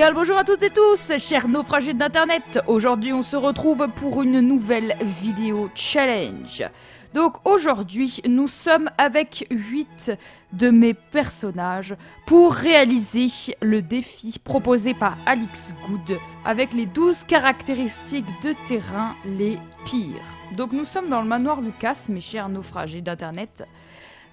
bien le bonjour à toutes et tous, chers naufragés d'internet. Aujourd'hui on se retrouve pour une nouvelle vidéo challenge. Donc aujourd'hui nous sommes avec 8 de mes personnages pour réaliser le défi proposé par Alex Good avec les 12 caractéristiques de terrain les pires. Donc nous sommes dans le manoir Lucas, mes chers naufragés d'internet.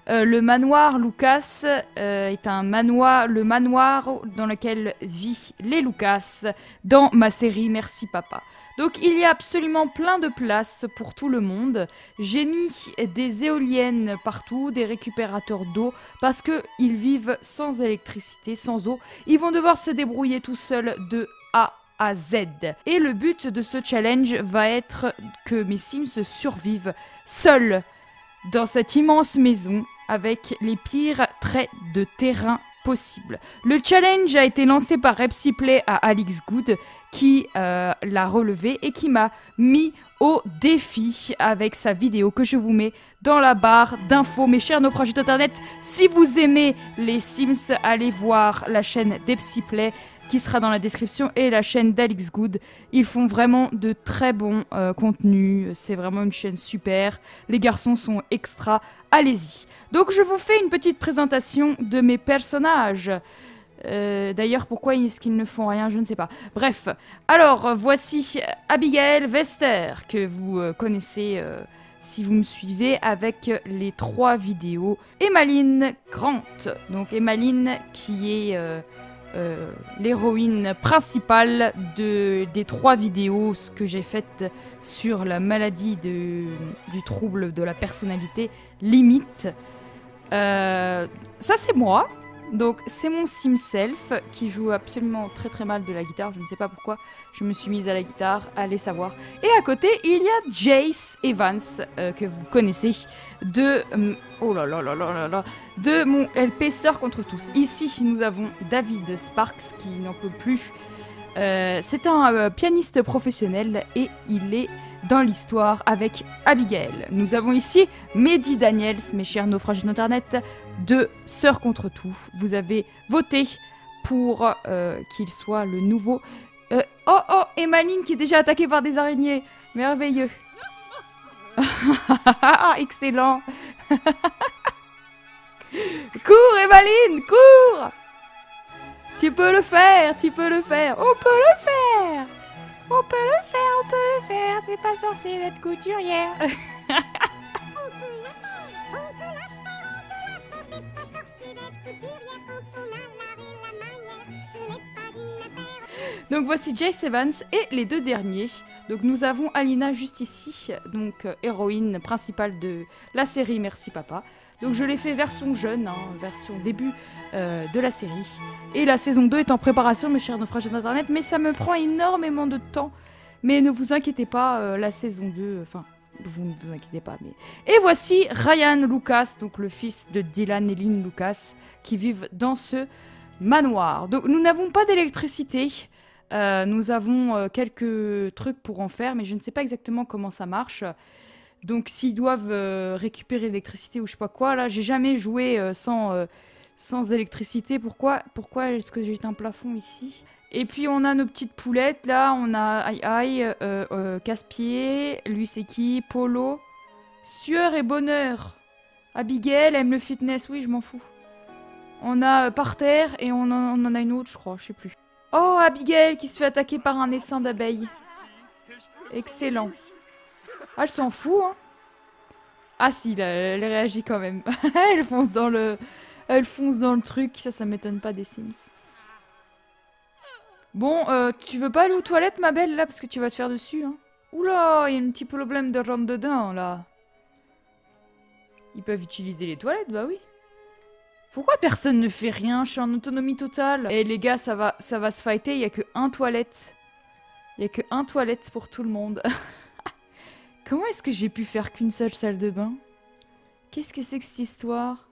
Le manoir Lucas est le manoir dans lequel vit les Lucas dans ma série Merci Papa. Donc il y a absolument plein de place pour tout le monde. J'ai mis des éoliennes partout, des récupérateurs d'eau, parce qu'ils vivent sans électricité, sans eau. Ils vont devoir se débrouiller tout seuls de A à Z. Et le but de ce challenge va être que mes Sims survivent seuls dans cette immense maison avec les pires traits de terrain possibles. Le challenge a été lancé par Repsiplay à Alex Good qui l'a relevé et qui m'a mis au défi avec sa vidéo que je vous mets dans la barre d'infos. Mes chers naufragés d'internet, si vous aimez les Sims, allez voir la chaîne d'Epsiplay qui sera dans la description et la chaîne d'Alex Good. Ils font vraiment de très bons contenus. C'est vraiment une chaîne super. Les garçons sont extra. Allez-y. Donc je vous fais une petite présentation de mes personnages. D'ailleurs, pourquoi est-ce qu'ils ne font rien? Je ne sais pas. Bref. Alors, voici Abigail Vester, que vous connaissez si vous me suivez avec les 3 vidéos. Emmaline Grant. Donc Emmaline qui est l'héroïne principale des 3 vidéos que j'ai faites sur la maladie du trouble de la personnalité limite. Ça c'est moi, donc c'est mon sim self qui joue absolument très très mal de la guitare, je ne sais pas pourquoi je me suis mise à la guitare, allez savoir. Et à côté il y a Jace Evans que vous connaissez de oh là là là là là de mon LP Sœurs contre tous. Ici nous avons David Sparks qui n'en peut plus. C'est un pianiste professionnel et il est dans l'histoire avec Abigail. Nous avons ici Mehdi Daniels, mes chers naufragés d'internet, de Sœurs contre tout. Vous avez voté pour qu'il soit le nouveau... oh, Emmaline qui est déjà attaquée par des araignées. Merveilleux. Excellent. Cours, Emmaline, cours. Tu peux le faire, tu peux le faire. On peut le faire. On peut le faire, on peut le faire. C'est pas sorcier d'être couturière. Donc voici Jace Evans et les 2 derniers. Donc nous avons Alina juste ici, donc héroïne principale de la série Merci Papa. Donc je l'ai fait version jeune, hein, version début de la série. Et la saison 2 est en préparation, mes chers naufragés d'internet, mais ça me prend énormément de temps. Mais ne vous inquiétez pas, la saison 2, enfin, vous ne vous inquiétez pas. Mais... Et voici Ryan Lucas, donc le fils de Dylan et Lynn Lucas, qui vivent dans ce manoir. Donc nous n'avons pas d'électricité. Nous avons quelques trucs pour en faire, mais je ne sais pas exactement comment ça marche. Donc s'ils doivent récupérer l'électricité ou je sais pas quoi, là j'ai jamais joué sans électricité. Pourquoi est-ce que j'ai un plafond ici? Et puis on a nos petites poulettes là, on a Casse-Pied, lui c'est qui? Polo, Sueur et Bonheur. Abigail aime le fitness, oui je m'en fous. On a Par terre et on en a une autre je crois, je sais plus. Oh Abigail qui se fait attaquer par un essaim d'abeilles. Excellent. Ah, elle s'en fout, hein. Ah si, là, elle réagit quand même. Elle fonce dans le truc. Ça m'étonne pas des Sims. Bon, tu veux pas aller aux toilettes, ma belle, là, parce que tu vas te faire dessus, hein. Oula, il y a un petit problème de rentre dedans, là. Ils peuvent utiliser les toilettes, bah oui. Pourquoi personne ne fait rien? Je suis en autonomie totale. Et les gars, ça va se fighter. Il y a que 1 toilette. Il y a que 1 toilette pour tout le monde. Comment est-ce que j'ai pu faire qu'une seule salle de bain? Qu'est-ce que c'est que cette histoire?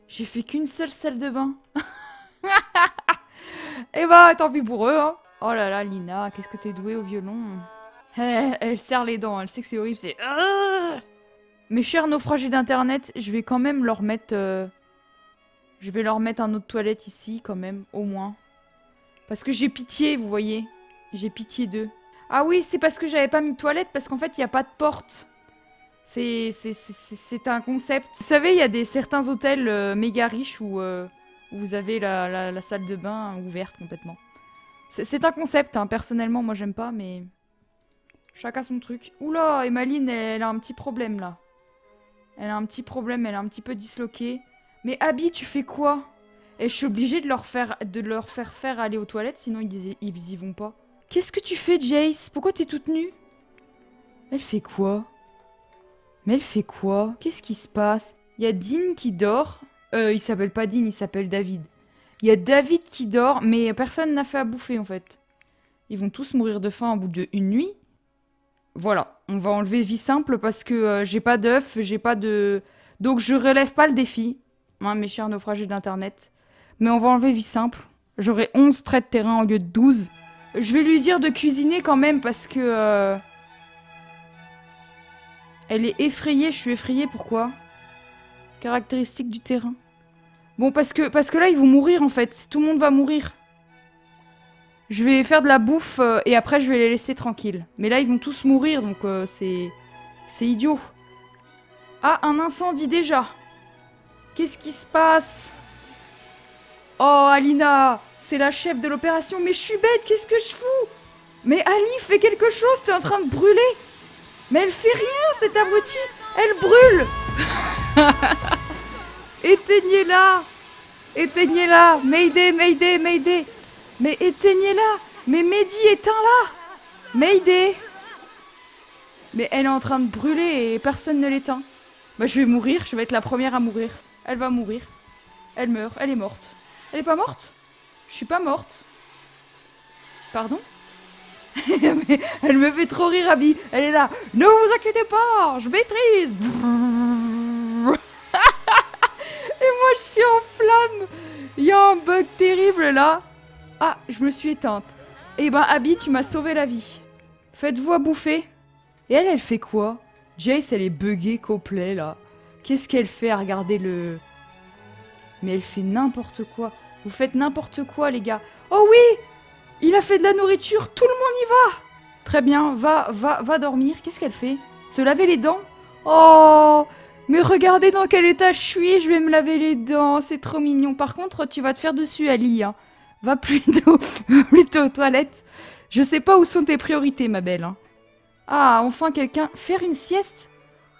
J'ai fait qu'une seule salle de bain. Et bah, tant pis pour eux, hein. Oh là là, Lina, qu'est-ce que t'es douée au violon. Elle serre les dents, elle sait que c'est horrible, c'est... Mes chers naufragés d'internet, je vais quand même leur mettre... Je vais leur mettre un autre toilette ici, quand même, au moins. Parce que j'ai pitié, vous voyez. J'ai pitié d'eux. Ah oui, c'est parce que j'avais pas mis de toilette, parce qu'en fait, il n'y a pas de porte. C'est un concept. Vous savez, il y a certains hôtels méga riches où vous avez la salle de bain ouverte complètement. C'est un concept, hein. Personnellement, moi j'aime pas, mais... Chacun son truc. Oula, Emmaline, elle a un petit problème, là. Elle a un petit problème, elle est un petit peu disloquée. Mais Abby, tu fais quoi? Et je suis obligée de leur faire faire aller aux toilettes, sinon ils y vont pas. Qu'est-ce que tu fais, Jace? Pourquoi t'es toute nue? Elle fait quoi? Mais elle fait quoi? Qu'est-ce qui se passe? Il y a Dean qui dort. Il s'appelle pas Dean, il s'appelle David. Il y a David qui dort, mais personne n'a fait à bouffer, en fait. Ils vont tous mourir de faim au bout d'une nuit. Voilà, on va enlever vie simple parce que j'ai pas d'œufs, j'ai pas de... Donc je relève pas le défi, hein, mes chers naufragés d'internet. Mais on va enlever vie simple. J'aurai 11 traits de terrain au lieu de 12. Je vais lui dire de cuisiner quand même parce que... Elle est effrayée, je suis effrayée, pourquoi? Caractéristique du terrain. Bon, parce que là, ils vont mourir en fait. Tout le monde va mourir. Je vais faire de la bouffe et après je vais les laisser tranquilles. Mais là ils vont tous mourir donc c'est idiot. Ah, un incendie déjà. Qu'est-ce qui se passe? Oh Alina, c'est la chef de l'opération. Mais je suis bête, qu'est-ce que je fous? Mais Ali, fais quelque chose, t'es en train de brûler. Mais elle fait rien cette abrutie. Elle brûle. Éteignez-la. Éteignez-la. Mayday, Mayday, Mayday. Mais éteignez-la! Mais Mehdi, éteins-la! Mayday! Mais elle est en train de brûler et personne ne l'éteint. Bah je vais mourir, je vais être la première à mourir. Elle va mourir. Elle meurt, elle est morte. Elle est pas morte? Je suis pas morte. Pardon? Mais elle me fait trop rire, Abby. Elle est là. Ne vous inquiétez pas, je maîtrise! Et moi je suis en flamme! Il y a un bug terrible là. Ah, je me suis éteinte. Eh ben, Abby, tu m'as sauvé la vie. Faites-vous à bouffer. Et elle fait quoi? Jace, elle est buggée complet, là. Qu'est-ce qu'elle fait à regarder le... Mais elle fait n'importe quoi. Vous faites n'importe quoi, les gars. Oh oui! Il a fait de la nourriture, tout le monde y va! Très bien, va dormir. Qu'est-ce qu'elle fait? Se laver les dents? Oh! Mais regardez dans quel état je suis, je vais me laver les dents, c'est trop mignon. Par contre, tu vas te faire dessus, Ali, hein. Va plutôt aux toilettes. Je sais pas où sont tes priorités, ma belle. Hein. Ah, enfin quelqu'un... Faire une sieste?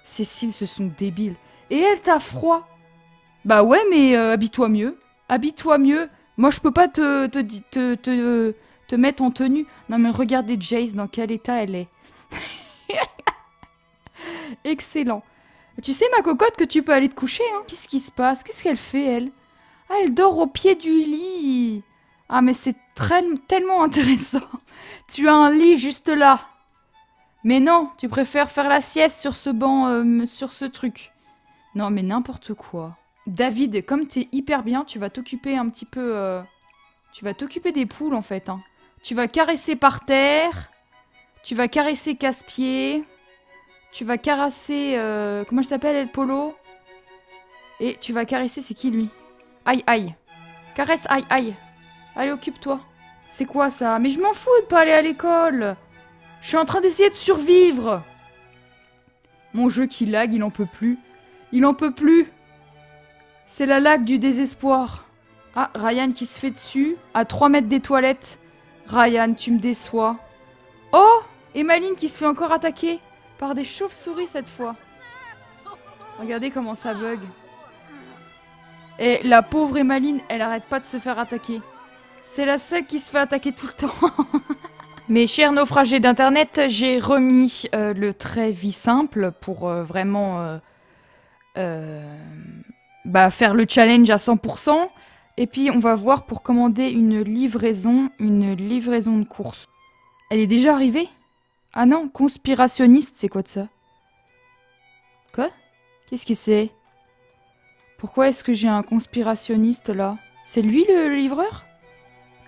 Cécile, ce sont débiles. Et elle t'a froid. Bah ouais, mais habille-toi mieux. Habille-toi mieux. Moi, je peux pas te mettre en tenue. Non, mais regardez Jace, dans quel état elle est. Excellent. Tu sais, ma cocotte, que tu peux aller te coucher, hein. Qu'est-ce qui se passe? Qu'est-ce qu'elle fait, elle? Ah, elle dort au pied du lit. Ah, mais c'est tellement intéressant. Tu as un lit juste là. Mais non, tu préfères faire la sieste sur ce banc, sur ce truc. Non, mais n'importe quoi. David, comme t'es hyper bien, tu vas t'occuper un petit peu... Tu vas t'occuper des poules, en fait. Hein. Tu vas caresser par terre. Tu vas caresser casse-pied. Tu vas caresser... comment elle s'appelle, elle, Polo? Et tu vas caresser... C'est qui, lui? Aïe, aïe. Caresse, aïe, aïe. Allez, occupe-toi. C'est quoi ça? Mais je m'en fous de pas aller à l'école. Je suis en train d'essayer de survivre. Mon jeu qui lag, il en peut plus. Il en peut plus. C'est la lag du désespoir. Ah, Ryan qui se fait dessus. À 3 mètres des toilettes. Ryan, tu me déçois. Oh, Emmaline qui se fait encore attaquer. Par des chauves-souris cette fois. Regardez comment ça bug. Et la pauvre Emmaline, elle arrête pas de se faire attaquer. C'est la seule qui se fait attaquer tout le temps. Mes chers naufragés d'internet, j'ai remis le trait vie simple pour vraiment faire le challenge à 100%. Et puis on va voir pour commander une livraison de course. Elle est déjà arrivée? Ah non, conspirationniste, c'est quoi de ça? Quoi? Qu'est-ce que c'est? Pourquoi est-ce que j'ai un conspirationniste là? C'est lui le livreur?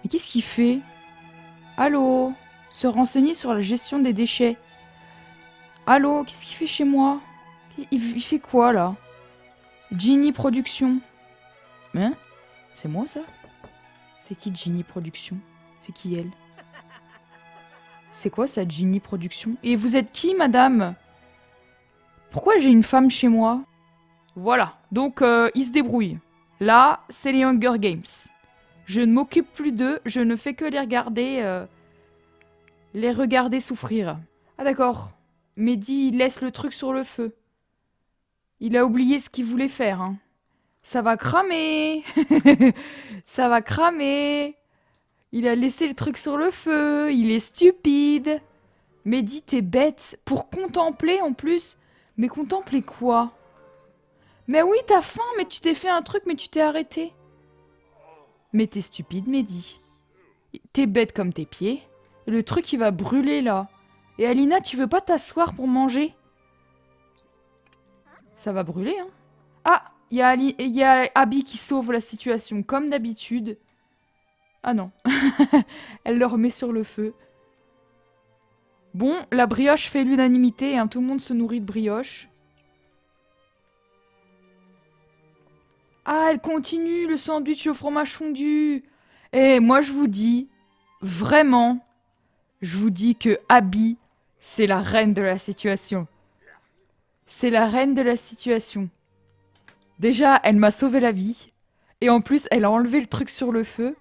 Mais qu'est-ce qu'il fait? Allô? Se renseigner sur la gestion des déchets. Allô? Qu'est-ce qu'il fait chez moi? Il fait quoi là? Ginny Production. Hein? C'est moi ça? C'est qui Ginny Production? C'est qui elle? C'est quoi ça, Ginny Production? Et vous êtes qui, madame? Pourquoi j'ai une femme chez moi? Voilà, donc ils se débrouillent. Là, c'est les Hunger Games. Je ne m'occupe plus d'eux, je ne fais que les regarder souffrir. Ah d'accord, Mehdi il laisse le truc sur le feu. Il a oublié ce qu'il voulait faire, hein. Ça va cramer. Ça va cramer. Il a laissé le truc sur le feu, il est stupide. Mehdi, t'es bête. Pour contempler en plus. Mais contempler quoi? Mais oui, t'as faim, mais tu t'es fait un truc, mais tu t'es arrêté. Mais t'es stupide, Mehdi. T'es bête comme tes pieds. Et le truc, il va brûler, là. Et Alina, tu veux pas t'asseoir pour manger? Ça va brûler, hein. Ah, il y a Abby qui sauve la situation, comme d'habitude. Ah non. Elle le remet sur le feu. Bon, la brioche fait l'unanimité, hein. Tout le monde se nourrit de brioche. Ah, elle continue, le sandwich au fromage fondu. Et moi, je vous dis, vraiment, je vous dis que Abby, c'est la reine de la situation. C'est la reine de la situation. Déjà, elle m'a sauvé la vie. Et en plus, elle a enlevé le truc sur le feu.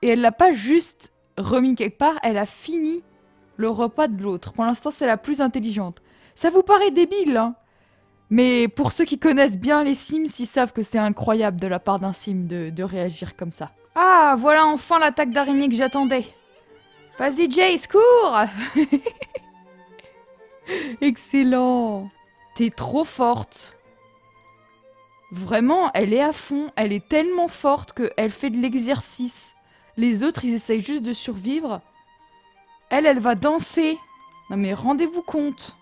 Et elle l'a pas juste remis quelque part, elle a fini le repas de l'autre. Pour l'instant, c'est la plus intelligente. Ça vous paraît débile, hein? Mais pour ceux qui connaissent bien les Sims, ils savent que c'est incroyable de la part d'un Sim de réagir comme ça. Ah, voilà enfin l'attaque d'araignée que j'attendais. Vas-y, Jace, cours. Excellent. T'es trop forte. Vraiment, elle est à fond. Elle est tellement forte qu'elle fait de l'exercice. Les autres, ils essayent juste de survivre. Elle va danser. Non mais rendez-vous compte.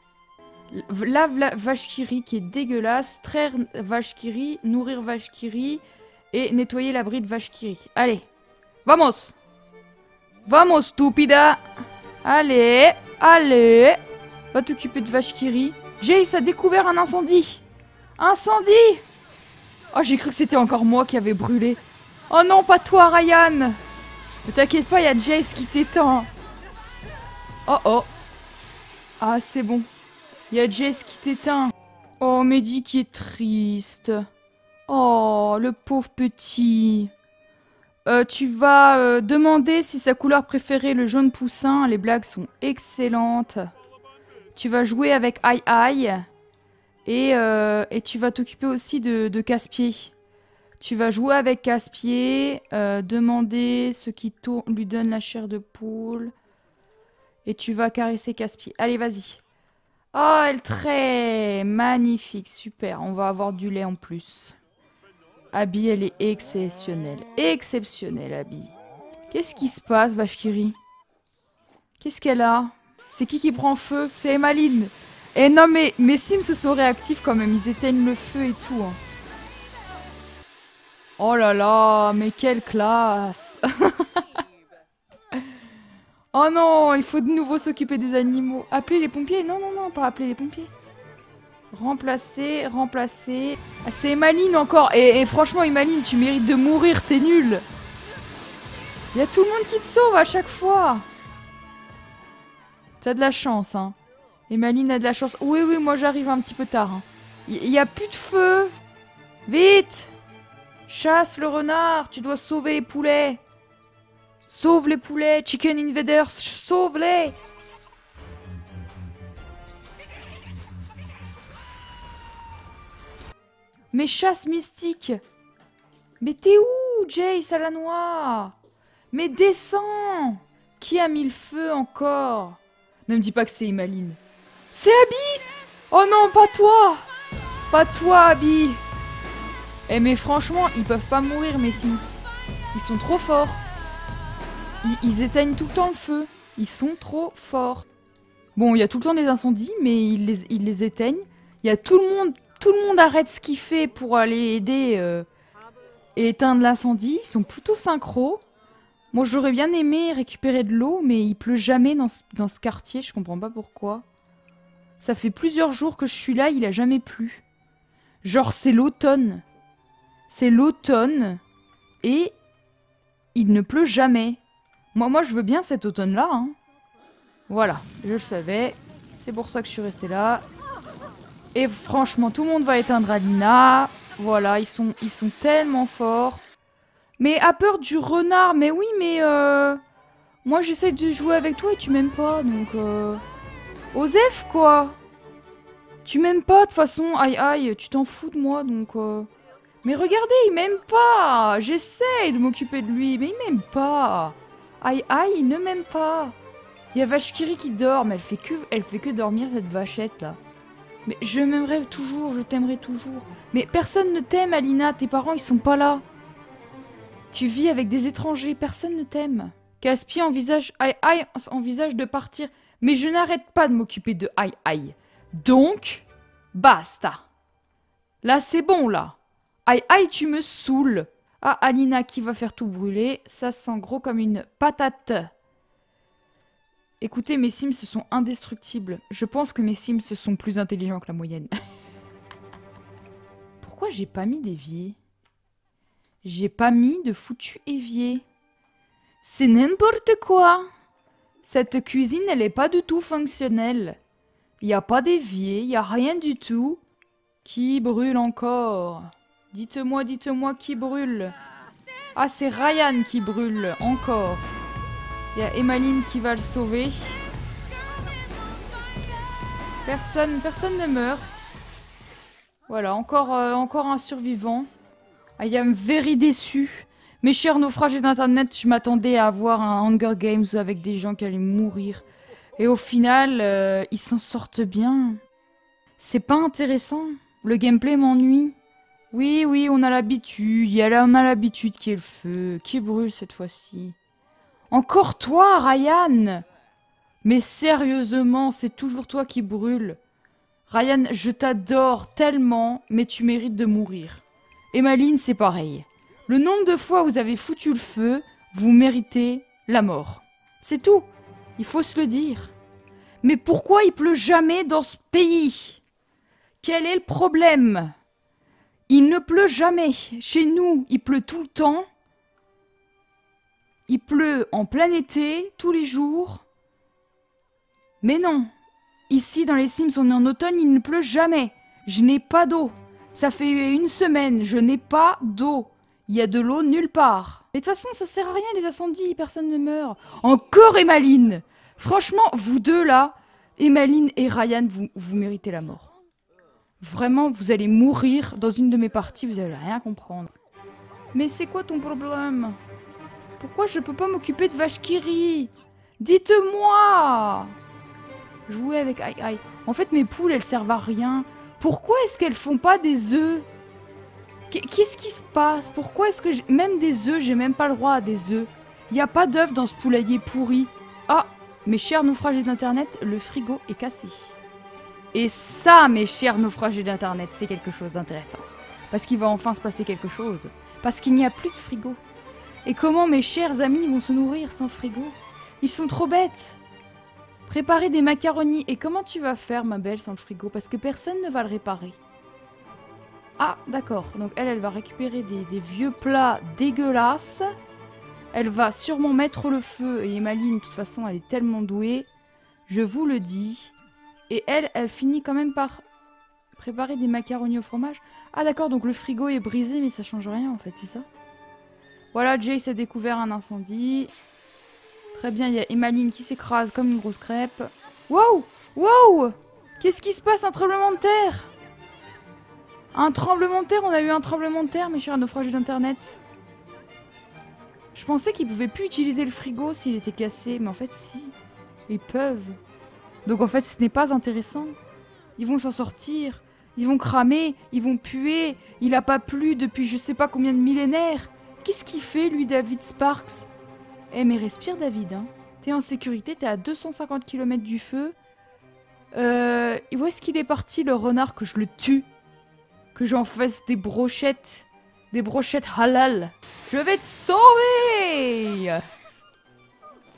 Lave la vache qui rit qui est dégueulasse. Traire vache qui rit. Nourrir vache qui rit. Et nettoyer l'abri de vache qui rit. Allez. Vamos. Vamos, stupida. Allez. Allez. Va t'occuper de vache qui rit. Jace a découvert un incendie. Incendie. Oh, j'ai cru que c'était encore moi qui avait brûlé. Oh non, pas toi, Ryan. Ne t'inquiète pas, il y a Jace qui t'éteint. Oh oh. Ah, c'est bon. Il y a Jace qui t'éteint. Oh, Mehdi qui est triste. Oh, le pauvre petit. Tu vas demander si sa couleur préférée est le jaune poussin. Les blagues sont excellentes. Tu vas jouer avec Ai Ai. Et tu vas t'occuper aussi de Casse-Pied. Tu vas jouer avec Casse-Pied, demander ce qui lui donne la chair de poule. Et tu vas caresser Casse-Pied. Allez, vas-y. Oh, elle traite. Magnifique, super. On va avoir du lait en plus. Abby, elle est exceptionnelle. Exceptionnelle, Abby. Qu'est-ce qui se passe, vache qui rit? Qu'est-ce qu'elle a? C'est qui prend feu? C'est Emmaline. Eh non, mais mes Sims se sont réactifs quand même. Ils éteignent le feu et tout. Hein. Oh là là, mais quelle classe. Oh non, il faut de nouveau s'occuper des animaux. Appeler les pompiers? Non, non, non, pas appeler les pompiers. Remplacer, remplacer. Ah, c'est Emmaline encore. Et franchement, Emmaline, tu mérites de mourir, t'es nulle. Il y a tout le monde qui te sauve à chaque fois. T'as de la chance, hein. Emmaline a de la chance. Oui, oui, moi j'arrive un petit peu tard. Hein. Il y a plus de feu. Vite! Chasse le renard, tu dois sauver les poulets. Sauve les poulets, Chicken Invaders, sauve-les! Mais chasse mystique! Mais t'es où, Jace à la noix? Mais descends! Qui a mis le feu encore? Ne me dis pas que c'est Emmaline. C'est Abby! Oh non, pas toi! Pas toi, Abby! Eh mais franchement, ils peuvent pas mourir, mes Sims. Ils sont trop forts. Ils éteignent tout le temps le feu. Ils sont trop forts. Bon, il y a tout le temps des incendies, mais ils les éteignent. Il y a tout le monde arrête ce qu'il fait pour aller aider et éteindre l'incendie. Ils sont plutôt synchro. Moi, j'aurais bien aimé récupérer de l'eau, mais il pleut jamais dans ce quartier. Je comprends pas pourquoi. Ça fait plusieurs jours que je suis là, il a jamais plu. Genre, c'est l'automne. C'est l'automne et il ne pleut jamais. Moi, je veux bien cet automne-là. Hein. Voilà, je le savais. C'est pour ça que je suis restée là. Et franchement, tout le monde va éteindre Alina. Voilà, ils sont tellement forts. Mais à peur du renard, mais oui, mais moi j'essaie de jouer avec toi et tu m'aimes pas, donc Osef, quoi. Tu m'aimes pas, de toute façon, aïe aïe, tu t'en fous de moi, donc Mais regardez, il m'aime pas. J'essaie de m'occuper de lui, mais il m'aime pas. Aïe aïe, il ne m'aime pas. Il y a Vachkiri qui dort, mais elle fait que dormir, cette vachette, là. Mais je m'aimerais toujours, je t'aimerai toujours. Mais personne ne t'aime, Alina, tes parents, ils sont pas là. Tu vis avec des étrangers, personne ne t'aime. Caspi envisage de partir, mais je n'arrête pas de m'occuper de Aïe Aïe. Donc, basta. Là, c'est bon, là. Aïe Aïe, tu me saoules. Ah, Alina qui va faire tout brûler, ça sent gros comme une patate. Écoutez, mes Sims sont indestructibles. Je pense que mes Sims sont plus intelligents que la moyenne. Pourquoi j'ai pas mis d'évier ? J'ai pas mis de foutu évier. C'est n'importe quoi. Cette cuisine, elle est pas du tout fonctionnelle. Il y a pas d'évier, il y a rien du tout. Qui brûle encore? Dites-moi qui brûle. Ah, c'est Ryan qui brûle encore. Il y a Emmaline qui va le sauver. Personne ne meurt. Voilà, encore un survivant. I am very déçu. Mes chers naufragés d'internet, je m'attendais à avoir un Hunger Games avec des gens qui allaient mourir. Et au final, ils s'en sortent bien. C'est pas intéressant. Le gameplay m'ennuie. Oui, on a l'habitude. On a l'habitude qu'il y ait le feu. Qui brûle cette fois-ci? Encore toi, Ryan! Mais sérieusement, c'est toujours toi qui brûle. Ryan, je t'adore tellement, mais tu mérites de mourir. Emmaline, c'est pareil. Le nombre de fois où vous avez foutu le feu, vous méritez la mort. C'est tout. Il faut se le dire. Mais pourquoi il pleut jamais dans ce pays? Quel est le problème? Il ne pleut jamais. Chez nous, il pleut tout le temps. Il pleut en plein été, tous les jours. Mais non. Ici, dans les Sims, on est en automne, il ne pleut jamais. Je n'ai pas d'eau. Ça fait une semaine, je n'ai pas d'eau. Il y a de l'eau nulle part. Mais de toute façon, ça sert à rien les incendies, personne ne meurt. Encore Emmaline! Franchement, vous deux là, Emmaline et Ryan, vous méritez la mort. Vraiment, vous allez mourir dans une de mes parties, vous allez rien comprendre. Mais c'est quoi ton problème? Pourquoi je peux pas m'occuper de Vachkiri? Dites-moi! Jouer avec Aïe Aïe. En fait, mes poules, elles servent à rien. Pourquoi est-ce qu'elles font pas des œufs? Qu'est-ce qui se passe? Pourquoi est-ce que même des œufs, j'ai même pas le droit à des œufs? Il n'y a pas d'œufs dans ce poulailler pourri. Ah, mes chers naufragés d'internet, le frigo est cassé. Et ça, mes chers naufragés d'internet, c'est quelque chose d'intéressant. Parce qu'il va enfin se passer quelque chose. Parce qu'il n'y a plus de frigo. Et comment mes chers amis vont se nourrir sans frigo? Ils sont trop bêtes. Préparer des macaronis. Et comment tu vas faire, ma belle, sans le frigo? Parce que personne ne va le réparer. Ah, d'accord. Donc elle va récupérer des vieux plats dégueulasses. Elle va sûrement mettre le feu. Et Emmaline, de toute façon, elle est tellement douée. Je vous le dis. Et elle finit quand même par préparer des macaronis au fromage. Ah d'accord, donc le frigo est brisé, mais ça change rien en fait, c'est ça? Voilà, Jace a découvert un incendie. Très bien, il y a Emmaline qui s'écrase comme une grosse crêpe. Wow! Wow! Qu'est-ce qui se passe? Un tremblement de terre! Un tremblement de terre? On a eu un tremblement de terre, mes chers naufragés d'internet. Je pensais qu'ils pouvaient plus utiliser le frigo s'il était cassé, mais en fait si. Ils peuvent. Donc en fait ce n'est pas intéressant. Ils vont s'en sortir. Ils vont cramer. Ils vont puer. Il a pas plu depuis je sais pas combien de millénaires. Qu'est-ce qu'il fait lui, David Sparks? Eh mais respire David, hein. T'es en sécurité, t'es à 250 km du feu. Où est-ce qu'il est parti le renard, que je le tue? Que j'en fasse des brochettes. Des brochettes halal. Je vais te sauver!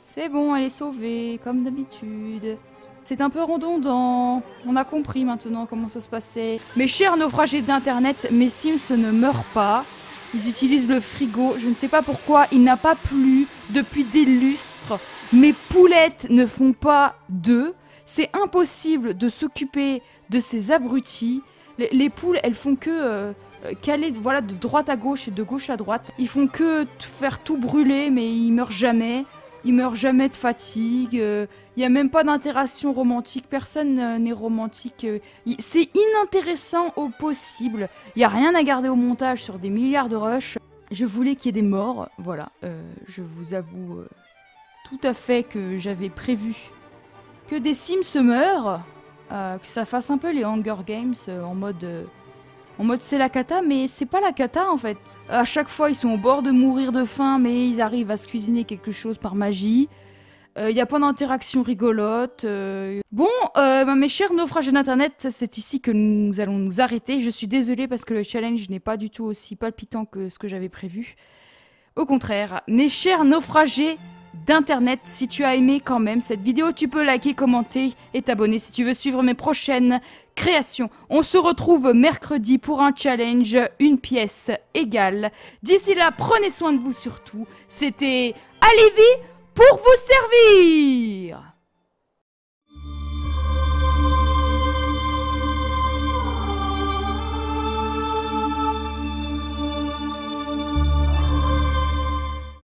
C'est bon, elle est sauvée, comme d'habitude. C'est un peu redondant. On a compris maintenant comment ça se passait. Mes chers naufragés d'internet, mes Sims ne meurent pas. Ils utilisent le frigo. Je ne sais pas pourquoi. Il n'a pas plu depuis des lustres. monstre. Mes poulettes ne font pas d'œufs. C'est impossible de s'occuper de ces abrutis. Les poules, elles font que caler voilà, de droite à gauche et de gauche à droite. Ils font que faire tout brûler, mais ils meurent jamais. Ils meurent jamais de fatigue. Il n'y a même pas d'interaction romantique. Personne n'est romantique. C'est inintéressant au possible. Il n'y a rien à garder au montage sur des milliards de rushs. Je voulais qu'il y ait des morts. Voilà. Je vous avoue tout à fait que j'avais prévu que des Sims se meurent. Que ça fasse un peu les Hunger Games en mode c'est la cata, mais c'est pas la cata en fait. À chaque fois, ils sont au bord de mourir de faim, mais ils arrivent à se cuisiner quelque chose par magie. Il n'y a pas d'interaction rigolote. Bon, mes chers naufragés d'internet, c'est ici que nous allons nous arrêter. Je suis désolée parce que le challenge n'est pas du tout aussi palpitant que ce que j'avais prévu. Au contraire, mes chers naufragés d'internet, si tu as aimé quand même cette vidéo, tu peux liker, commenter et t'abonner si tu veux suivre mes prochaines créations. On se retrouve mercredi pour un challenge, une pièce égale. D'ici là, prenez soin de vous surtout. C'était Alivi pour vous servir.